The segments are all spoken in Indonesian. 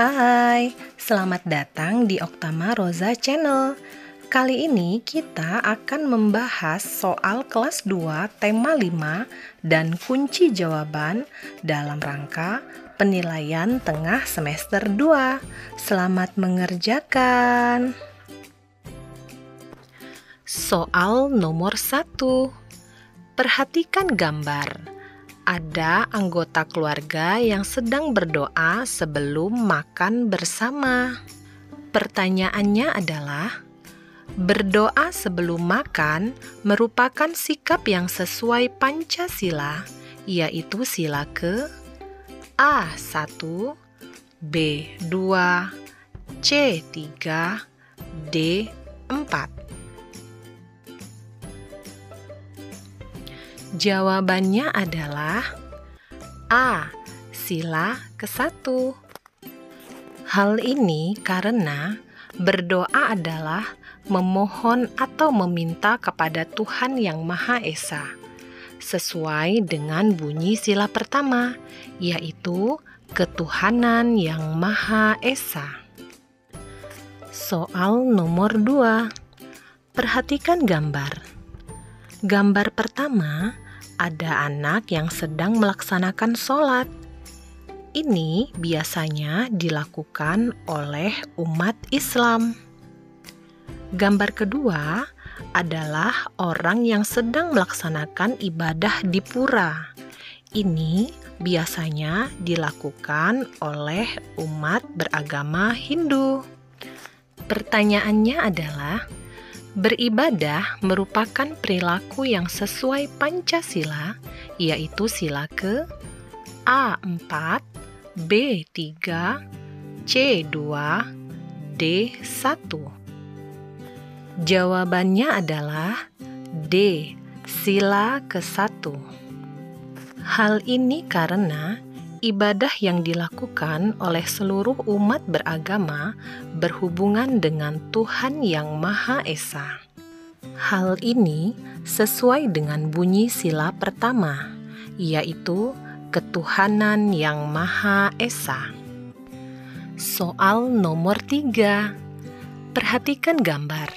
Hai, selamat datang di Oktama Rosa Channel. Kali ini kita akan membahas soal kelas 2 tema 5 dan kunci jawaban dalam rangka penilaian tengah semester 2. Selamat mengerjakan. Soal nomor 1. Perhatikan gambar. Ada anggota keluarga yang sedang berdoa sebelum makan bersama. Pertanyaannya adalah, berdoa sebelum makan merupakan sikap yang sesuai Pancasila, yaitu sila ke A1, B2, C3, D4. Jawabannya adalah A. Sila ke-1. Hal ini karena berdoa adalah memohon atau meminta kepada Tuhan Yang Maha Esa, sesuai dengan bunyi sila pertama, yaitu ketuhanan Yang Maha Esa. Soal nomor 2. Perhatikan gambar. Gambar pertama, ada anak yang sedang melaksanakan sholat. Ini biasanya dilakukan oleh umat Islam. Gambar kedua adalah orang yang sedang melaksanakan ibadah di pura. Ini biasanya dilakukan oleh umat beragama Hindu. Pertanyaannya adalah, beribadah merupakan perilaku yang sesuai Pancasila, yaitu sila ke A4, B3, C2, D1. Jawabannya adalah D, sila ke-1. Hal ini karena ibadah yang dilakukan oleh seluruh umat beragama berhubungan dengan Tuhan Yang Maha Esa. Hal ini sesuai dengan bunyi sila pertama, yaitu ketuhanan Yang Maha Esa. Soal nomor 3. Perhatikan gambar.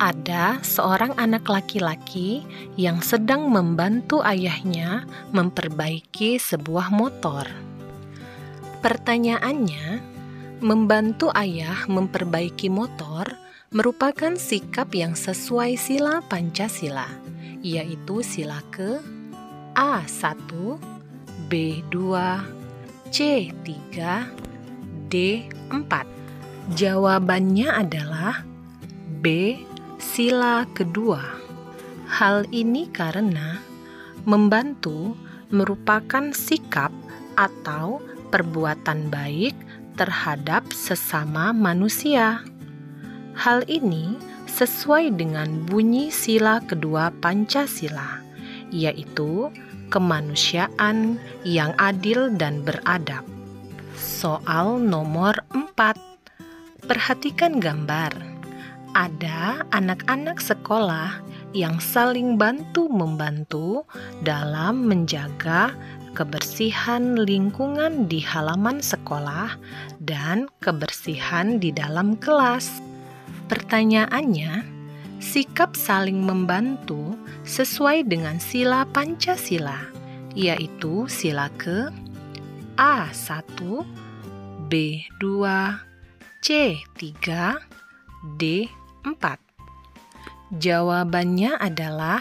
Ada seorang anak laki-laki yang sedang membantu ayahnya memperbaiki sebuah motor. Pertanyaannya, membantu ayah memperbaiki motor merupakan sikap yang sesuai sila Pancasila, yaitu sila ke A1, B2, C3, D4. Jawabannya adalah B, sila kedua. Hal ini karena membantu merupakan sikap atau perbuatan baik terhadap sesama manusia. Hal ini sesuai dengan bunyi sila kedua Pancasila, yaitu kemanusiaan yang adil dan beradab. Soal nomor 4. Perhatikan gambar. Ada anak-anak sekolah yang saling bantu-membantu dalam menjaga kebersihan lingkungan di halaman sekolah dan kebersihan di dalam kelas. Pertanyaannya, sikap saling membantu sesuai dengan sila Pancasila, yaitu sila ke A1, B2, C3, D4. Jawabannya adalah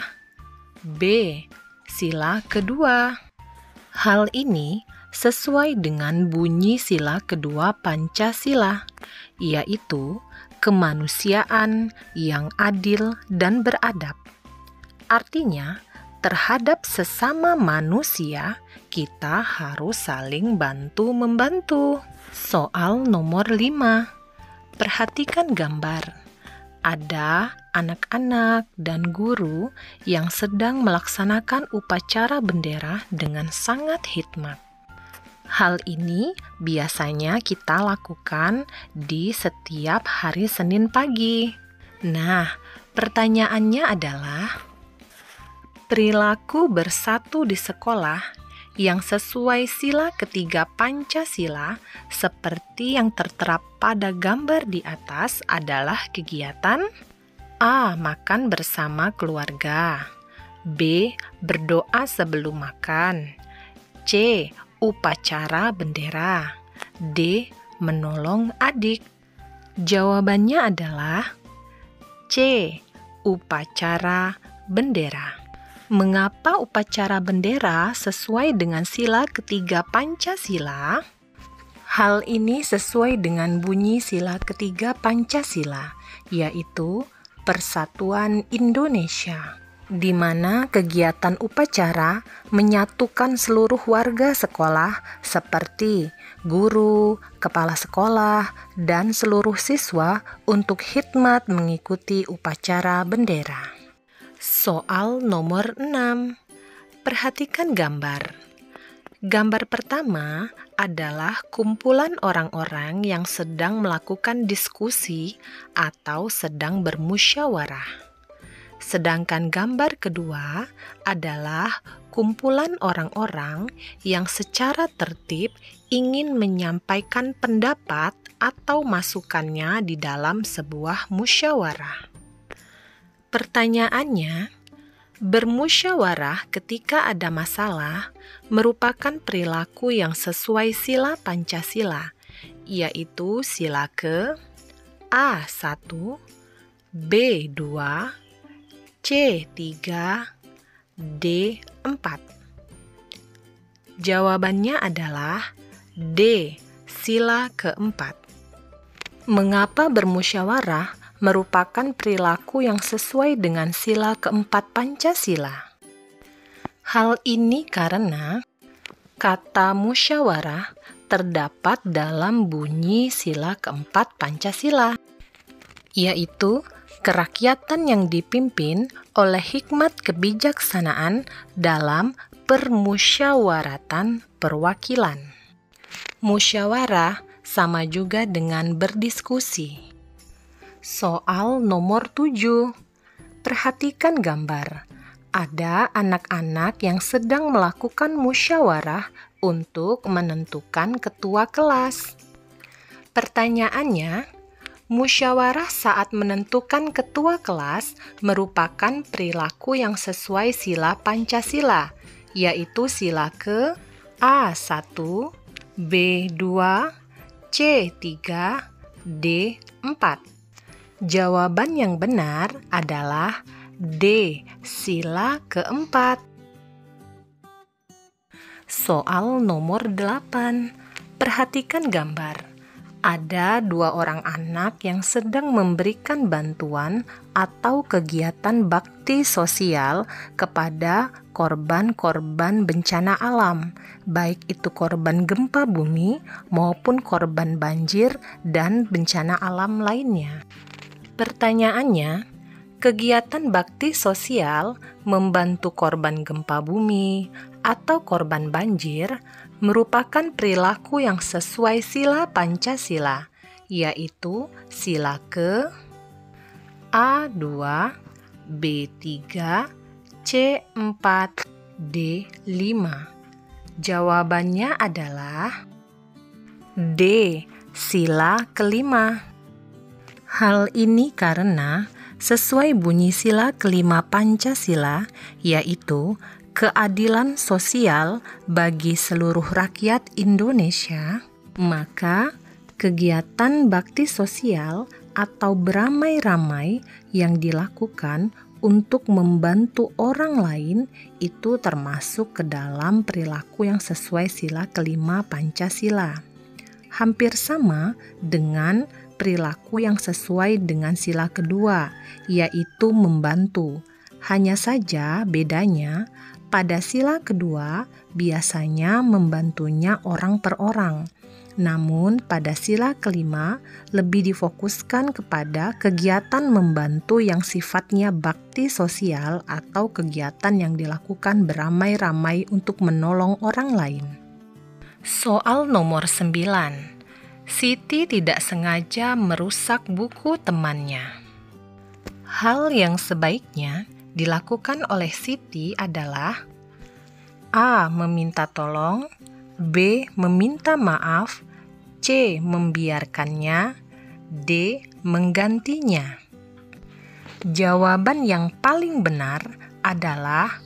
B, sila kedua. Hal ini sesuai dengan bunyi sila kedua Pancasila, yaitu kemanusiaan yang adil dan beradab. Artinya, terhadap sesama manusia, kita harus saling bantu-membantu. Soal nomor 5. Perhatikan gambar. Ada anak-anak dan guru yang sedang melaksanakan upacara bendera dengan sangat hikmat. Hal ini biasanya kita lakukan di setiap hari Senin pagi. Nah, pertanyaannya adalah, perilaku bersatu di sekolah yang sesuai sila ketiga Pancasila seperti yang tertera pada gambar di atas adalah kegiatan A. Makan bersama keluarga, B. Berdoa sebelum makan, C. Upacara bendera, D. Menolong adik. Jawabannya adalah C. Upacara bendera. Mengapa upacara bendera sesuai dengan sila ketiga Pancasila? Hal ini sesuai dengan bunyi sila ketiga Pancasila, yaitu Persatuan Indonesia, di mana kegiatan upacara menyatukan seluruh warga sekolah seperti guru, kepala sekolah, dan seluruh siswa untuk khidmat mengikuti upacara bendera. Soal nomor 6. Perhatikan gambar. Gambar pertama adalah kumpulan orang-orang yang sedang melakukan diskusi atau sedang bermusyawarah. Sedangkan gambar kedua adalah kumpulan orang-orang yang secara tertib ingin menyampaikan pendapat atau masukannya di dalam sebuah musyawarah. Pertanyaannya, bermusyawarah ketika ada masalah merupakan perilaku yang sesuai sila Pancasila, yaitu sila ke A1, B2, C3, D4. Jawabannya adalah D, sila keempat. Mengapa bermusyawarah merupakan perilaku yang sesuai dengan sila keempat Pancasila? Hal ini karena kata musyawarah terdapat dalam bunyi sila keempat Pancasila, yaitu kerakyatan yang dipimpin oleh hikmat kebijaksanaan dalam permusyawaratan perwakilan. Musyawarah sama juga dengan berdiskusi. Soal nomor 7. Perhatikan gambar. Ada anak-anak yang sedang melakukan musyawarah untuk menentukan ketua kelas. Pertanyaannya, musyawarah saat menentukan ketua kelas merupakan perilaku yang sesuai sila Pancasila, yaitu sila ke A1, B2, C3, D4. Jawaban yang benar adalah D, sila keempat. Soal nomor 8. Perhatikan gambar. Ada dua orang anak yang sedang memberikan bantuan atau kegiatan bakti sosial kepada korban-korban bencana alam, baik itu korban gempa bumi maupun korban banjir dan bencana alam lainnya. Pertanyaannya, kegiatan bakti sosial membantu korban gempa bumi atau korban banjir merupakan perilaku yang sesuai sila Pancasila, yaitu sila ke A2, B3, C4, D5. Jawabannya adalah D, sila kelima. Hal ini karena sesuai bunyi sila kelima Pancasila, yaitu keadilan sosial bagi seluruh rakyat Indonesia, maka kegiatan bakti sosial atau beramai-ramai yang dilakukan untuk membantu orang lain itu termasuk ke dalam perilaku yang sesuai sila kelima Pancasila. Hampir sama dengan perilaku yang sesuai dengan sila kedua, yaitu membantu. Hanya saja bedanya, pada sila kedua biasanya membantunya orang per orang. Namun pada sila kelima lebih difokuskan kepada kegiatan membantu yang sifatnya bakti sosial atau kegiatan yang dilakukan beramai-ramai untuk menolong orang lain. Soal nomor 9. Siti tidak sengaja merusak buku temannya. Hal yang sebaiknya dilakukan oleh Siti adalah A. Meminta tolong, B. Meminta maaf, C. Membiarkannya, D. Menggantinya. Jawaban yang paling benar adalah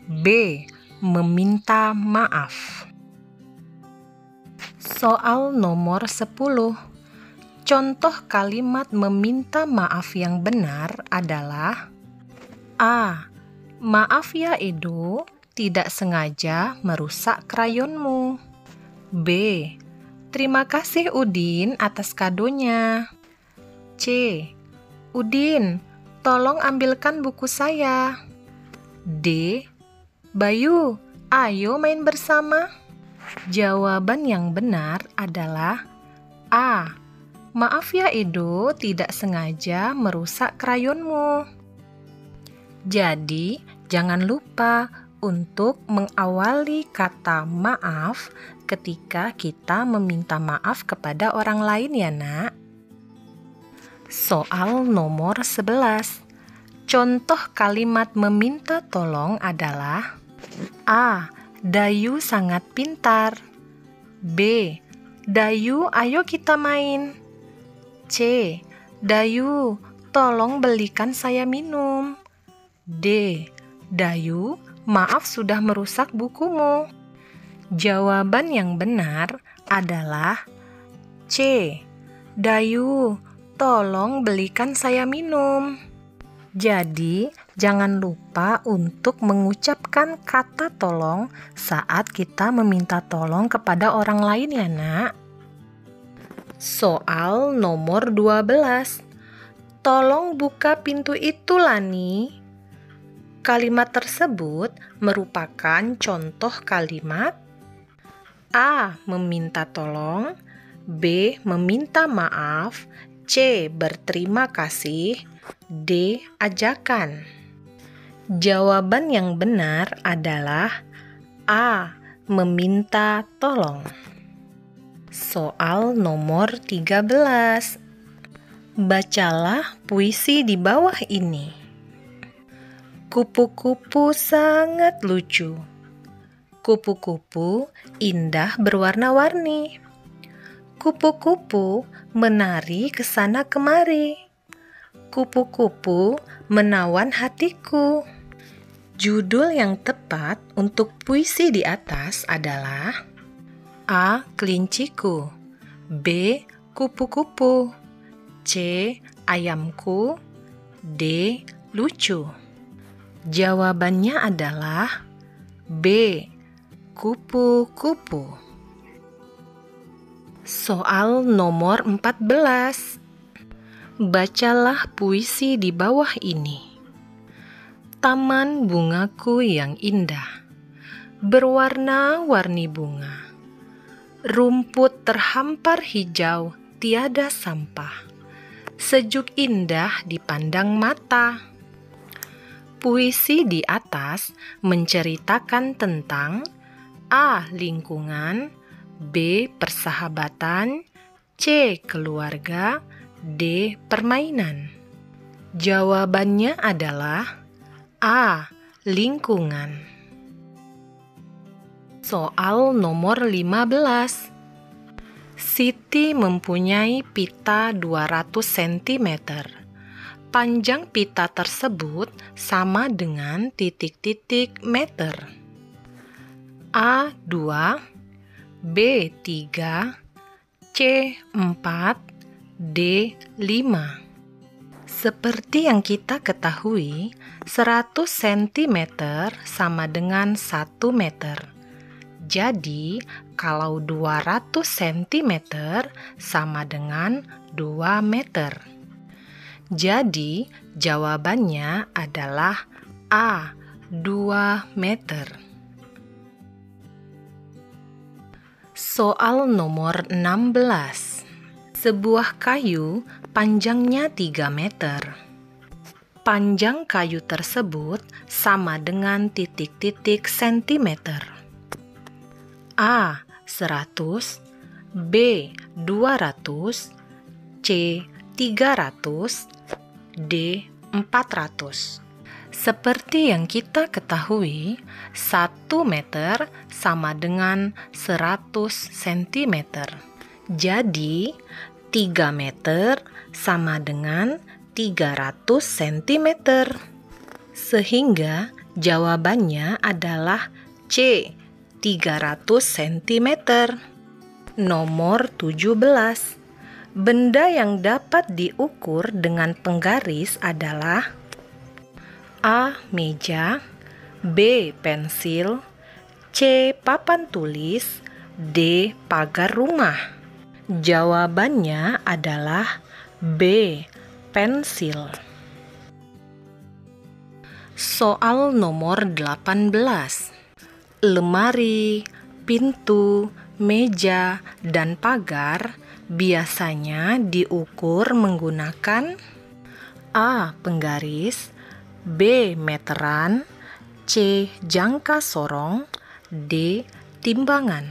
B. Meminta maaf. Soal nomor 10. Contoh kalimat meminta maaf yang benar adalah A. Maaf ya Edo, tidak sengaja merusak krayonmu. B. Terima kasih Udin atas kadonya. C. Udin, tolong ambilkan buku saya. D. Bayu, ayo main bersama. Jawaban yang benar adalah A. Maaf ya Edo, tidak sengaja merusak krayonmu. Jadi, jangan lupa untuk mengawali kata maaf ketika kita meminta maaf kepada orang lain ya nak. Soal nomor 11. Contoh kalimat meminta tolong adalah A. Dayu sangat pintar. B. Dayu, ayo kita main. C. Dayu, tolong belikan saya minum. D. Dayu, maaf sudah merusak bukumu. Jawaban yang benar adalah C. Dayu, tolong belikan saya minum. Jadi, jangan lupa untuk mengucapkan kata tolong saat kita meminta tolong kepada orang lain ya nak. Soal nomor 12. Tolong buka pintu itu Lani. Kalimat tersebut merupakan contoh kalimat A. Meminta tolong, B. Meminta maaf, C. Berterima kasih, D. Ajakan. Jawaban yang benar adalah A. Meminta tolong. Soal nomor 13. Bacalah puisi di bawah ini. Kupu-kupu sangat lucu. Kupu-kupu indah berwarna-warni. Kupu-kupu menari ke sana kemari. Kupu-kupu menawan hatiku. Judul yang tepat untuk puisi di atas adalah A. Kelinciku, B. Kupu-kupu, C. Ayamku, D. Lucu. Jawabannya adalah B. Kupu-kupu. Soal nomor 14. Bacalah puisi di bawah ini. Taman bungaku yang indah, berwarna-warni bunga. Rumput terhampar hijau, tiada sampah. Sejuk indah dipandang mata. Puisi di atas menceritakan tentang A. Lingkungan, B. Persahabatan, C. Keluarga, D. Permainan. Jawabannya adalah A. Lingkungan. Soal nomor 15. Siti mempunyai pita 200 cm. Panjang pita tersebut sama dengan titik-titik meter. A2, B3, C4, D5. Seperti yang kita ketahui, 100 cm sama dengan 1 meter. Jadi, kalau 200 cm sama dengan 2 meter. Jadi, jawabannya adalah A, 2 meter. Soal nomor 16. Sebuah kayu panjangnya 3 meter. Panjang kayu tersebut sama dengan titik-titik sentimeter. A. 100, B. 200, C. 300, D. 400. Seperti yang kita ketahui, 1 meter sama dengan 100 cm. Jadi, 3 meter sama dengan 300 cm. Sehingga jawabannya adalah C, 300 cm. Nomor 17. Benda yang dapat diukur dengan penggaris adalah A. Meja, B. Pensil, C. Papan tulis, D. Pagar rumah. Jawabannya adalah B. Pensil. Soal nomor 18. Lemari, pintu, meja, dan pagar biasanya diukur menggunakan A. Penggaris, B. Meteran, C. Jangka sorong, D. Timbangan.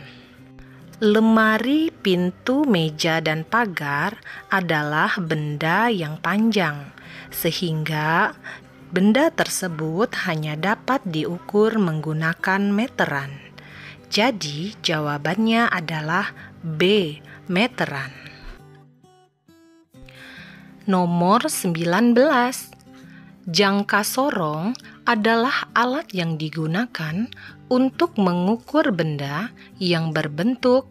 Lemari, pintu, meja, dan pagar adalah benda yang panjang, sehingga benda tersebut hanya dapat diukur menggunakan meteran. Jadi, jawabannya adalah B. Meteran. Nomor 19. Jangka sorong adalah alat yang digunakan untuk mengukur benda yang berbentuk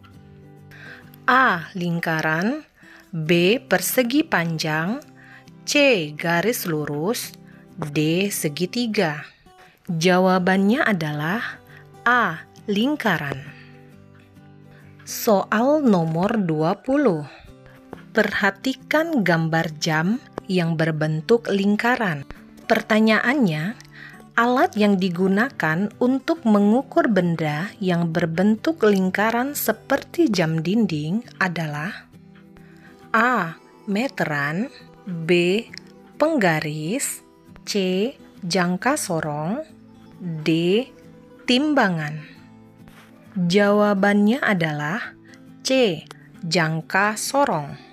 A. Lingkaran, B. Persegi panjang, C. Garis lurus, D. Segitiga. Jawabannya adalah A. Lingkaran. Soal nomor 20. Perhatikan gambar jam yang berbentuk lingkaran. Pertanyaannya, alat yang digunakan untuk mengukur benda yang berbentuk lingkaran seperti jam dinding adalah A. Meteran, B. Penggaris, C. Jangka sorong, D. Timbangan. Jawabannya adalah C. Jangka sorong.